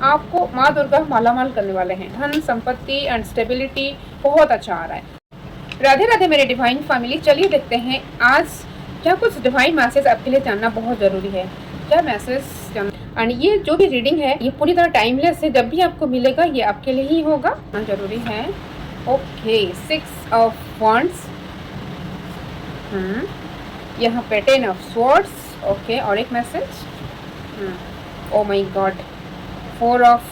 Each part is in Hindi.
आपको माँ दुर्गा मालामाल करने वाले हैं। धन, संपत्ति एंड स्टेबिलिटी बहुत अच्छा आ रहा है। राधे राधे मेरे डिवाइन फैमिली, चलिए देखते हैं आज क्या कुछ डिवाइन मैसेज आपके लिए जानना बहुत ज़रूरी है। क्या मैसेज जानना, एंड ये जो भी रीडिंग है ये पूरी तरह टाइमलेस है। जब भी आपको मिलेगा ये आपके लिए ही होगा, जरूरी है। ओके, 6 ऑफ वॉन्ड्स, यहाँ पे 10 ऑफ स्वॉर्ड्स। ओके, और एक message, oh my God, 4 of,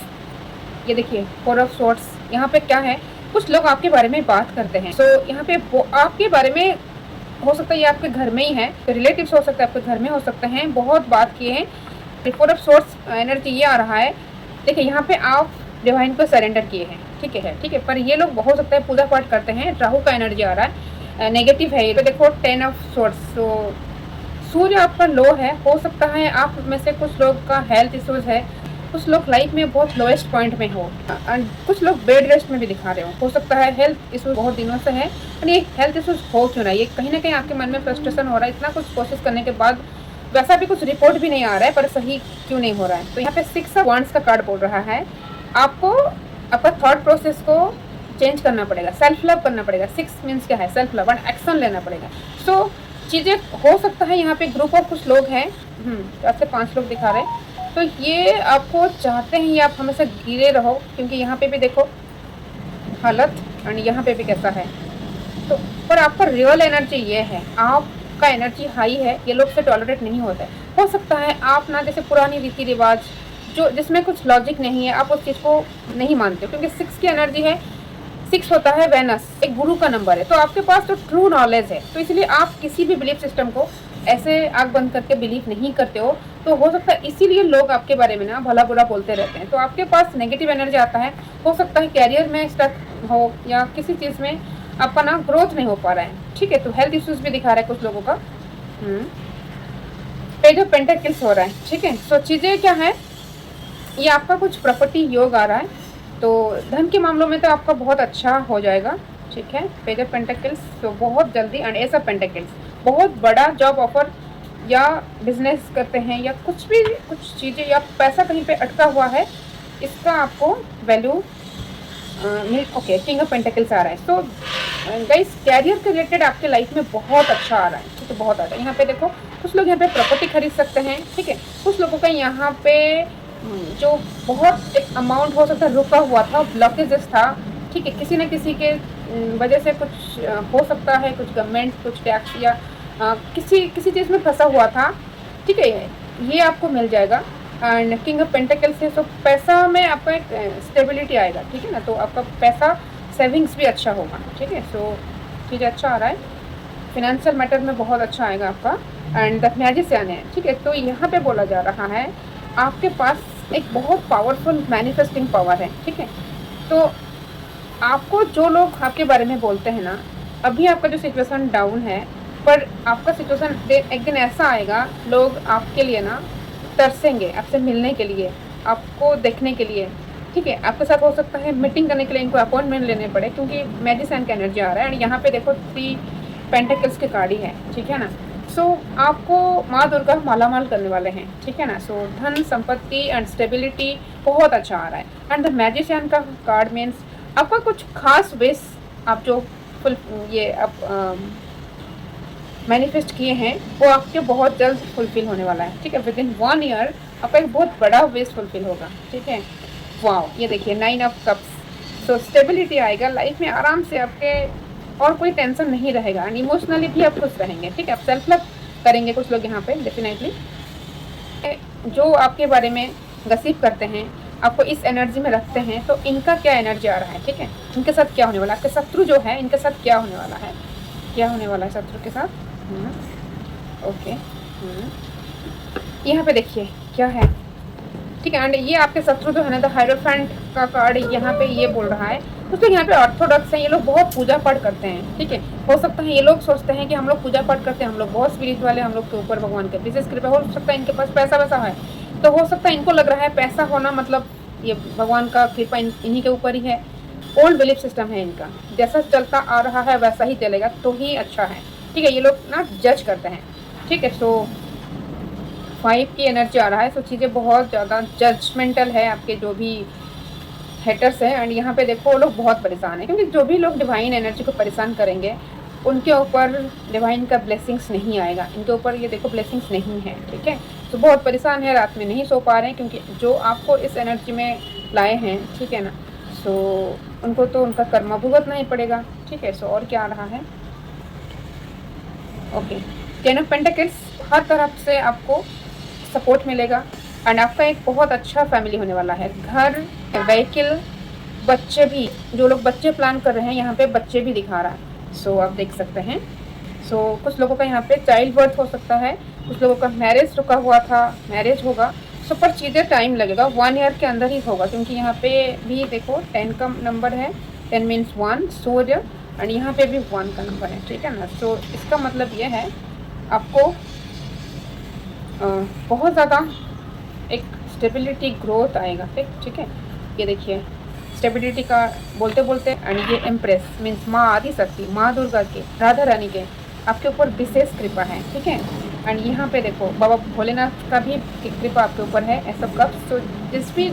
ये देखिए 4 ऑफ स्वॉर्ड्स। यहाँ पे क्या है, कुछ लोग आपके बारे में बात करते हैं। यहाँ पे आपके बारे में हो सकता है ये आपके घर में ही है, तो रिलेटिव्स हो सकता है, आपके घर में हो सकते हैं, बहुत बात किए हैं। 4 ऑफ स्वॉर्ड्स एनर्जी ये आ रहा है। देखिए यहाँ पे आप डिवाइन को सरेंडर किए हैं, ठीक है, पर ये लोग हो सकता है पूजा पाठ करते हैं। राहु का एनर्जी आ रहा है, नेगेटिव है ये। तो देखो 10 ऑफ स्वॉर्ड्स, तो सूर्य आपका लो है। हो सकता है आप में से कुछ लोग का हेल्थ इश्यूज है, कुछ लोग लाइफ में बहुत लोएस्ट पॉइंट में हो, एंड कुछ लोग बेड रेस्ट में भी दिखा रहे हो सकता है हेल्थ इश्यूज बहुत दिनों से है। और ये हेल्थ इश्यूज हो क्यों रहा है, ये कहीं ना कहीं आपके मन में फ्रस्ट्रेशन हो रहा है। इतना कुछ कोशिश करने के बाद वैसा भी कुछ रिपोर्ट भी नहीं आ रहा है, पर सही क्यों नहीं हो रहा है। तो यहाँ पे 6 ऑफ वॉन्ड्स का कार्ड बोल रहा है आपको आपका थॉट प्रोसेस को चेंज करना पड़ेगा, सेल्फ लव करना पड़ेगा। 6 मीन्स क्या है, सेल्फ लव, एंड एक्शन लेना पड़ेगा। सो चीज़ें हो सकता है यहाँ पे ग्रुप ऑफ कुछ लोग हैं, आपसे 5 लोग दिखा रहे हैं, तो ये आपको चाहते हैं ये आप हमेशा गिरे रहो, क्योंकि यहाँ पे भी देखो हालत, एंड यहाँ पे भी कैसा है। तो पर आपका रियल एनर्जी ये है, आपका एनर्जी हाई है, ये लोग से टॉलरेट नहीं होता है। हो सकता है आप ना जैसे पुरानी रीति रिवाज जो जिसमें कुछ लॉजिक नहीं है, आप उस चीज़ को नहीं मानते हो, क्योंकि 6 की एनर्जी है। 6 होता है वेनस, एक गुरु का नंबर है, तो आपके पास तो ट्रू नॉलेज है, तो इसलिए आप किसी भी बिलीफ सिस्टम को ऐसे आग बंद करके बिलीव नहीं करते हो। तो हो सकता है इसीलिए लोग आपके बारे में ना भला बुरा बोलते रहते हैं। तो आपके पास नेगेटिव एनर्जी आता है। हो सकता है कैरियर में स्टक हो या किसी चीज़ में आपका ना ग्रोथ नहीं हो पा रहा है, ठीक है। तो हेल्थ इश्यूज भी दिखा रहा है कुछ लोगों का। पेज ऑफ पेंटेकल्स हो रहा है, ठीक है। सो चीज़ें क्या है, ये आपका कुछ प्रॉपर्टी योग आ रहा है, तो धन के मामलों में तो आपका बहुत अच्छा हो जाएगा, ठीक है। पेज ऑफ पेंटेकल्स, तो बहुत जल्दी, एंड एस ऑफ पेंटेकल्स, बहुत बड़ा जॉब ऑफर या बिजनेस करते हैं या कुछ भी, कुछ चीज़ें या पैसा कहीं पे अटका हुआ है, इसका आपको वैल्यू मिल। ओके, किंग ऑफ पेंटेकल्स आ रहा है। सो गाइस, कैरियर के रिलेटेड आपके लाइफ में बहुत अच्छा आ रहा है, ठीक है, बहुत आ रहा है। यहाँ पे देखो कुछ लोग यहाँ पे प्रॉपर्टी खरीद सकते हैं, ठीक है। कुछ लोगों का यहाँ पे जो बहुत एक अमाउंट हो सकता है रुका हुआ था, ब्लॉकेजेस था, ठीक है, किसी न किसी के वजह से कुछ हो सकता है, कुछ गवर्नमेंट कुछ टैक्स या किसी चीज़ में फंसा हुआ था, ठीक है, ये आपको मिल जाएगा। एंड किंग ऑफ पेंटेकल्स से सो पैसा में आपका एक स्टेबिलिटी आएगा, ठीक है ना। तो आपका पैसा सेविंग्स भी अच्छा होगा, ठीक है। सो चीज़ अच्छा आ रहा है, फिनेंशियल मैटर में बहुत अच्छा आएगा आपका। एंड द मैजिशियन है, ठीक है। तो यहाँ पे बोला जा रहा है आपके पास एक बहुत पावरफुल मैनिफेस्टिंग पावर है, ठीक है। तो आपको जो लोग आपके बारे में बोलते हैं ना, अभी आपका जो सिचुएशन डाउन है, पर आपका सिचुएशन एक दिन ऐसा आएगा, लोग आपके लिए ना तरसेंगे, आपसे मिलने के लिए, आपको देखने के लिए, ठीक है। आपके साथ हो सकता है मीटिंग करने के लिए इनको अपॉइंटमेंट लेने पड़े, क्योंकि मैजिशियन का एनर्जी आ रहा है। एंड यहाँ पे देखो 3 पेंटेकल्स की कार्ड है, ठीक है ना। सो आपको माँ दुर्गा मालामाल करने वाले हैं, ठीक है ना। सो धन, संपत्ति एंड स्टेबिलिटी बहुत अच्छा आ रहा है। एंड द मैजिशियन का कार्ड मीन्स आपका कुछ खास विश आप जो फुल ये आप मैनिफेस्ट किए हैं वो आपके बहुत जल्द फुलफिल होने वाला है, ठीक है। विद इन 1 ईयर आपका एक बहुत बड़ा विश फुलफिल होगा, ठीक है। वाओ, ये देखिए 9 ऑफ कप्स। सो स्टेबिलिटी आएगा लाइफ में, आराम से आपके और कोई टेंशन नहीं रहेगा, एंड इमोशनली भी आप खुश रहेंगे, ठीक है। आप सेल्फ लव करेंगे कुछ लोग यहाँ पे डेफिनेटली। जो आपके बारे में गसिप करते हैं, आपको इस एनर्जी में रखते हैं, तो इनका क्या एनर्जी आ रहा है, ठीक है। इनके साथ क्या होने वाला है, आपके शत्रु जो है इनके साथ क्या होने वाला है, क्या होने वाला है शत्रु के साथ। ओके, यहाँ पे देखिए क्या है, ठीक है। एंड ये आपके शत्रु जो है ना, द हायरोफेंट का कार्ड यहाँ पे ये बोल रहा है कुछ लोग यहाँ पे ऑर्थोडॉक्स हैं, ये लोग बहुत पूजा पाठ करते हैं, ठीक है। हो सकता है ये लोग सोचते हैं कि हम लोग पूजा पाठ करते हैं, हम लोग बहुत स्पिरिचुअल है, हम लोग के ऊपर भगवान के विशेष कृपा। हो सकता है इनके पास पैसा वैसा है, तो हो सकता है इनको लग रहा है पैसा होना मतलब ये भगवान का कृपा इन्हीं के ऊपर ही है। ओल्ड बिलीफ सिस्टम है इनका, जैसा चलता आ रहा है वैसा ही चलेगा तो ही अच्छा है, ठीक है। ये लोग ना जज करते हैं, ठीक है। सो 5 की एनर्जी आ रहा है। सो चीज़ें बहुत ज़्यादा जजमेंटल है आपके जो भी हेटर्स हैं। एंड यहाँ पे देखो वो लोग बहुत परेशान हैं, क्योंकि जो भी लोग डिवाइन एनर्जी को परेशान करेंगे उनके ऊपर डिवाइन का ब्लेसिंग्स नहीं आएगा। इनके ऊपर ये देखो ब्लेसिंग्स नहीं है, ठीक है। तो बहुत परेशान है, रात में नहीं सो पा रहे हैं, क्योंकि जो आपको इस एनर्जी में लाए हैं, ठीक है ना। सो उनको तो उनका कर्मा भुगतना ही पड़ेगा, ठीक है। सो और क्या आ रहा है? ओके, 10 ऑफ पेंटिकल्स, हर तरफ से आपको सपोर्ट मिलेगा एंड आपका एक बहुत अच्छा फैमिली होने वाला है। घर, व्हीकल, बच्चे भी, जो लोग बच्चे प्लान कर रहे हैं यहाँ पे बच्चे भी दिखा रहा है। सो आप देख सकते हैं। सो कुछ लोगों का यहाँ पे चाइल्ड बर्थ हो सकता है, कुछ लोगों का मैरिज रुका हुआ था, मैरिज होगा। सो पर चीज़ें टाइम लगेगा, 1 ईयर के अंदर ही होगा, क्योंकि यहाँ पे भी देखो 10 का नंबर है, 10 मीन्स 1 सूर्य, एंड यहाँ पे भी 1 का नंबर है, ठीक है ना। सो इसका मतलब ये है आपको बहुत ज़्यादा एक स्टेबिलिटी ग्रोथ आएगा, ठीक है। ये देखिए स्टेबिलिटी का बोलते बोलते, एंड ये एम्प्रेस मीन्स माँ आदिशक्ति, माँ दुर्गा के, राधा रानी के आपके ऊपर विशेष कृपा है, ठीक है। एंड यहाँ पे देखो बाबा भोलेनाथ का भी कृपा आपके ऊपर है। ऐसा कब तो जिस भी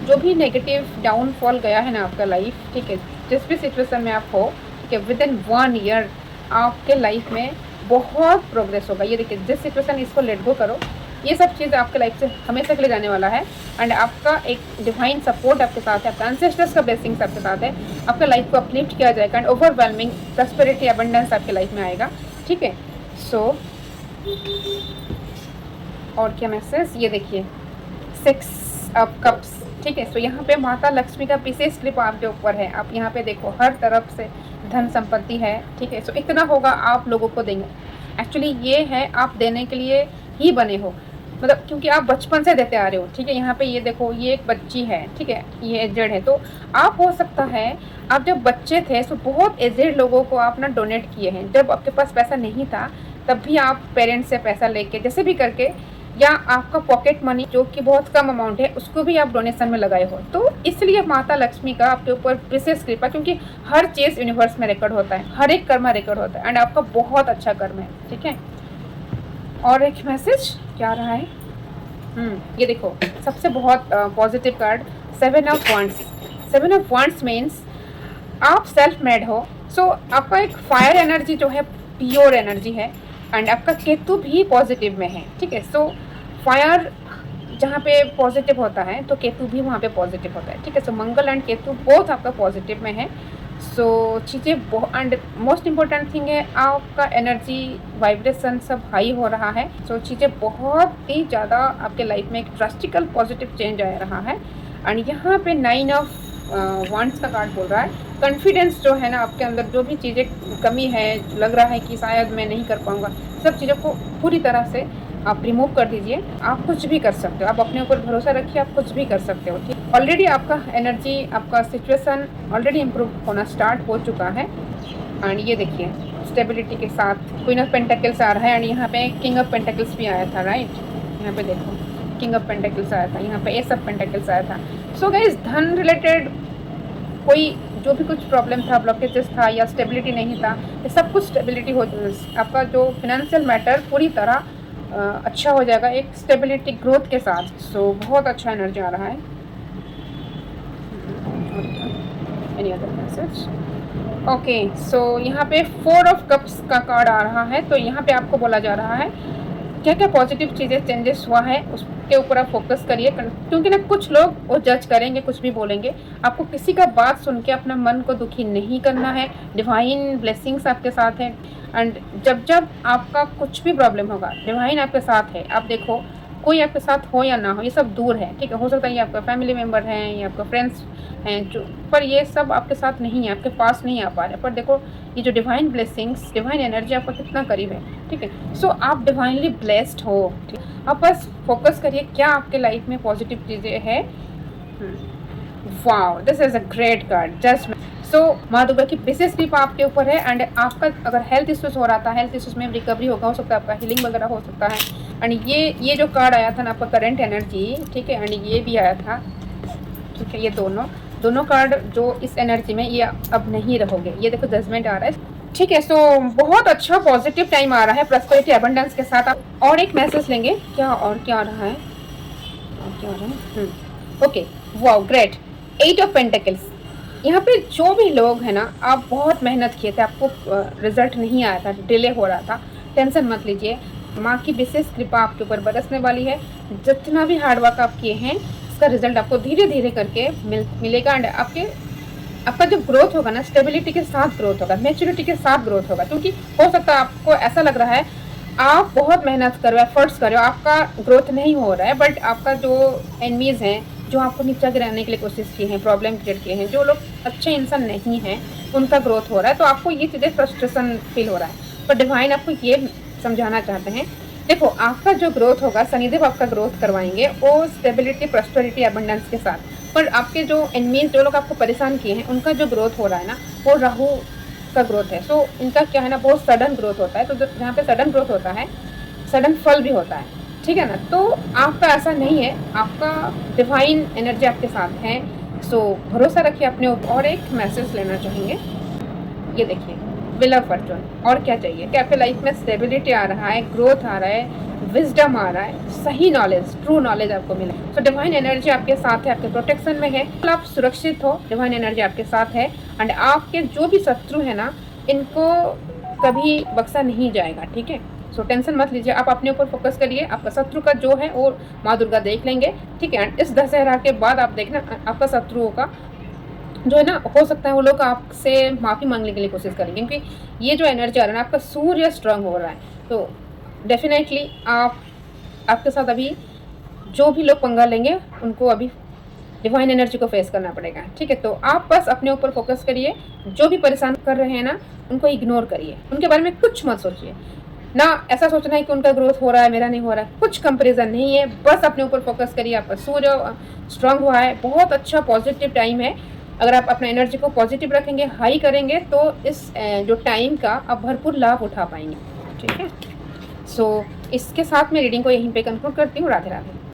जो भी नेगेटिव डाउनफॉल गया है ना आपका लाइफ, ठीक है, जिस भी सिचुएशन में आप हो, ठीक है, विद इन 1 ईयर आपके लाइफ में बहुत प्रोग्रेस होगा। ये देखिए जिस सिचुएशन, इसको लेट गो करो, ये सब चीज़ आपके लाइफ से हमेशा के लिए जाने वाला है। एंड आपका एक डिवाइन सपोर्ट आपके साथ है, आपका एंसेस्टर्स का ब्लेसिंग्स आपके साथ है, आपका लाइफ को अपलिफ्ट किया जाएगा एंड ओवरवेलमिंग प्रॉस्पेरिटी अबंडेंस आपके लाइफ में आएगा, ठीक है। सो और क्या मैसेज, ये देखिए 6 ऑफ कप्स, ठीक है। सो यहाँ पे माता लक्ष्मी का विशेष कृपा आपके ऊपर है। आप यहाँ पे देखो हर तरफ से धन संपत्ति है, ठीक है। सो इतना होगा आप लोगों को देंगे। एक्चुअली ये है आप देने के लिए ही बने हो, मतलब क्योंकि आप बचपन से देते आ रहे हो, ठीक है। यहाँ पे ये देखो ये एक बच्ची है, ठीक है, ये एजेड है। तो आप हो सकता है आप जब बच्चे थे तो बहुत एजेड लोगों को आप ना डोनेट किए हैं, जब आपके पास पैसा नहीं था तब भी आप पेरेंट्स से पैसा लेके जैसे भी करके, या आपका पॉकेट मनी जो कि बहुत कम अमाउंट है उसको भी आप डोनेशन में लगाए हो। तो इसलिए माता लक्ष्मी का आपके ऊपर विशेष कृपा, क्योंकि हर चीज़ यूनिवर्स में रिकॉर्ड होता है, हर एक कर्मा रिकॉर्ड होता है एंड आपका बहुत अच्छा कर्म है, ठीक है। और एक मैसेज क्या आ रहा है? ये देखो सबसे बहुत positive card 7 of wands. 7 of wands means आप सेल्फ मेड हो। सो आपका एक फायर एनर्जी जो है प्योर एनर्जी है एंड आपका केतु भी पॉजिटिव में है, ठीक है। सो फायर जहाँ पे पॉजिटिव होता है तो केतु भी वहाँ पे पॉजिटिव होता है, ठीक है। सो मंगल एंड केतु बोथ आपका पॉजिटिव में है। सो चीज़ें बहुत, एंड मोस्ट इम्पोर्टेंट थिंग है आपका एनर्जी वाइब्रेशन सब हाई हो रहा है। सो चीज़ें बहुत ही ज़्यादा आपके लाइफ में एक ड्रास्टिकल पॉजिटिव चेंज आ रहा है। एंड यहाँ पे 9 ऑफ वांड्स का कार्ड बोल रहा है कॉन्फिडेंस जो है ना आपके अंदर, जो भी चीज़ें कमी है, लग रहा है कि शायद मैं नहीं कर पाऊँगा, सब चीज़ों को पूरी तरह से आप रिमूव कर दीजिए। आप कुछ भी कर सकते हो, आप अपने ऊपर भरोसा रखिए, आप कुछ भी कर सकते हो, ठीक। ऑलरेडी आपका एनर्जी, आपका सिचुएशन ऑलरेडी इम्प्रूव होना स्टार्ट हो चुका है। एंड ये देखिए स्टेबिलिटी के साथ क्वीन ऑफ पेंटिकल्स आ रहा है एंड यहाँ पे किंग ऑफ पेंटिकल्स भी आया था, राइट। यहाँ पे देखो किंग ऑफ पेंटिकल्स आया था, यहाँ पे एस ऑफ पेंटिकल्स आया था। सो गाइस धन रिलेटेड कोई जो भी कुछ प्रॉब्लम था, ब्लॉकेजेस था या स्टेबिलिटी नहीं था, ये सब कुछ स्टेबिलिटी हो, आपका जो फिनेंशियल मैटर पूरी तरह अच्छा हो जाएगा एक स्टेबिलिटी ग्रोथ के साथ। सो बहुत अच्छा एनर्जी आ रहा है। Any other message? ओके, सो यहाँ पे 4 ऑफ कप्स का कार्ड आ रहा है। तो यहाँ पे आपको बोला जा रहा है क्या क्या पॉजिटिव चीज़ें चेंजेस हुआ है उसके ऊपर आप फोकस करिए, क्योंकि ना कुछ लोग वो जज करेंगे, कुछ भी बोलेंगे। आपको किसी का बात सुन के अपना मन को दुखी नहीं करना है। डिवाइन ब्लेसिंग्स आपके साथ है एंड जब जब आपका कुछ भी प्रॉब्लम होगा डिवाइन आपके साथ है। आप देखो कोई आपके साथ हो या ना हो, ये सब दूर है, ठीक है। हो सकता है ये आपका फैमिली मेम्बर हैं या आपका फ्रेंड्स हैं जो, पर ये सब आपके साथ नहीं है, आपके पास नहीं आ पा रहे। पर देखो ये जो डिवाइन ब्लेसिंग्स, डिवाइन एनर्जी आपका कितना करीब है, ठीक है। सो आप डिवाइनली ब्लेस्ड हो, ठीक। आप बस फोकस करिए क्या आपके लाइफ में पॉजिटिव चीज़ें हैं। Wow, this is a great card, just. So माँ दुर्गा की विशेष कृपा आपके ऊपर है एंड आपका अगर हेल्थ इश्यूज हो रहा था, हेल्थ इश्यूज में रिकवरी होगा, हो सकता है आपका हीलिंग वगैरह हो सकता है। एंड ये जो कार्ड आया था ना आपका करंट एनर्जी, ठीक है, एंड ये भी आया था, ठीक है। ये दोनों कार्ड जो इस एनर्जी में, ये अब नहीं रहोगे। ये देखो जजमेंट आ रहा है, ठीक है, सो बहुत अच्छा पॉजिटिव टाइम आ रहा है प्रॉस्पेरिटी अबंडेंस के साथ। आप और एक मैसेज लेंगे क्या, और क्या आ रहा है, और क्या आ रहा है, okay, wow great, 8 of pentacles. यहाँ पे जो भी लोग हैं ना, आप बहुत मेहनत किए थे, आपको रिजल्ट नहीं आया था, डिले हो रहा था, टेंशन मत लीजिए, माँ की विशेष कृपा आपके ऊपर बरसने वाली है। जितना भी हार्डवर्क आप किए हैं उसका रिजल्ट आपको धीरे धीरे करके मिलेगा। एंड आपका जो ग्रोथ होगा ना, स्टेबिलिटी के साथ ग्रोथ होगा, मैच्योरिटी के साथ ग्रोथ होगा। क्योंकि हो सकता है आपको ऐसा लग रहा है आप बहुत मेहनत कर रहे हो, एफर्ट्स कर रहे हो, आपका ग्रोथ नहीं हो रहा है, बट आपका जो एनिमीज़ हैं, जो आपको नीचा गिराने के लिए कोशिश की है, प्रॉब्लम क्रिएट किए हैं, जो लोग अच्छे इंसान नहीं हैं, उनका ग्रोथ हो रहा है। तो आपको ये चीज़ें फ्रस्ट्रेशन फील हो रहा है, पर डिवाइन आपको ये समझाना चाहते हैं, देखो आपका जो ग्रोथ होगा, शनिदेव आपका ग्रोथ करवाएंगे वो स्टेबिलिटी, प्रॉस्पेरिटी, अबंडेंस के साथ। पर आपके जो एनिमीज, जो लोग आपको परेशान किए हैं, उनका जो ग्रोथ हो रहा है ना, वो राहु का ग्रोथ है। सो इनका क्या है ना, बहुत सडन ग्रोथ होता है। तो जहाँ पे सडन ग्रोथ होता है, सडन फल भी होता है, ठीक है ना। तो आपका ऐसा नहीं है, आपका डिवाइन एनर्जी आपके साथ है। सो भरोसा रखिए अपने ऊपर। और एक मैसेज लेना चाहेंगे, ये देखिए, व्हील ऑफ फॉर्चून। और क्या चाहिए कि आपके लाइफ में स्टेबिलिटी आ रहा है, ग्रोथ आ रहा है, विजडम आ रहा है, सही नॉलेज, ट्रू नॉलेज आपको मिले। सो डिवाइन एनर्जी आपके साथ है, आपके प्रोटेक्शन में है, आप सुरक्षित हो, डिवाइन एनर्जी आपके साथ है। एंड आपके जो भी शत्रु है ना, इनको कभी बख्शा नहीं जाएगा, ठीक है। सो टेंशन मत लीजिए, आप अपने ऊपर फोकस करिए, आपका शत्रु का जो है वो माँ दुर्गा देख लेंगे, ठीक है। एंड इस दशहरा के बाद आप देखना आपका शत्रुओं का जो है ना, हो सकता है वो लोग आपसे माफ़ी मांगने के लिए कोशिश करेंगे, क्योंकि ये जो एनर्जी आ रहा है ना, आपका सूर्य स्ट्रांग हो रहा है। तो डेफिनेटली आपके साथ अभी जो भी लोग पंगा लेंगे, उनको अभी डिवाइन एनर्जी को फेस करना पड़ेगा, ठीक है। तो आप बस अपने ऊपर फोकस करिए, जो भी परेशान कर रहे हैं ना, उनको इग्नोर करिए, उनके बारे में कुछ मत सोचिए ना। ऐसा सोचना है कि उनका ग्रोथ हो रहा है, मेरा नहीं हो रहा है, कुछ कंपैरिजन नहीं है। बस अपने ऊपर फोकस करिए, आपका सूर्य स्ट्रांग हुआ है, बहुत अच्छा पॉजिटिव टाइम है। अगर आप अपना एनर्जी को पॉजिटिव रखेंगे, हाई करेंगे, तो इस जो टाइम का आप भरपूर लाभ उठा पाएंगे, ठीक है। सो इसके साथ मैं रीडिंग को यहीं पे कंक्लूड करती हूँ। राधे राधे।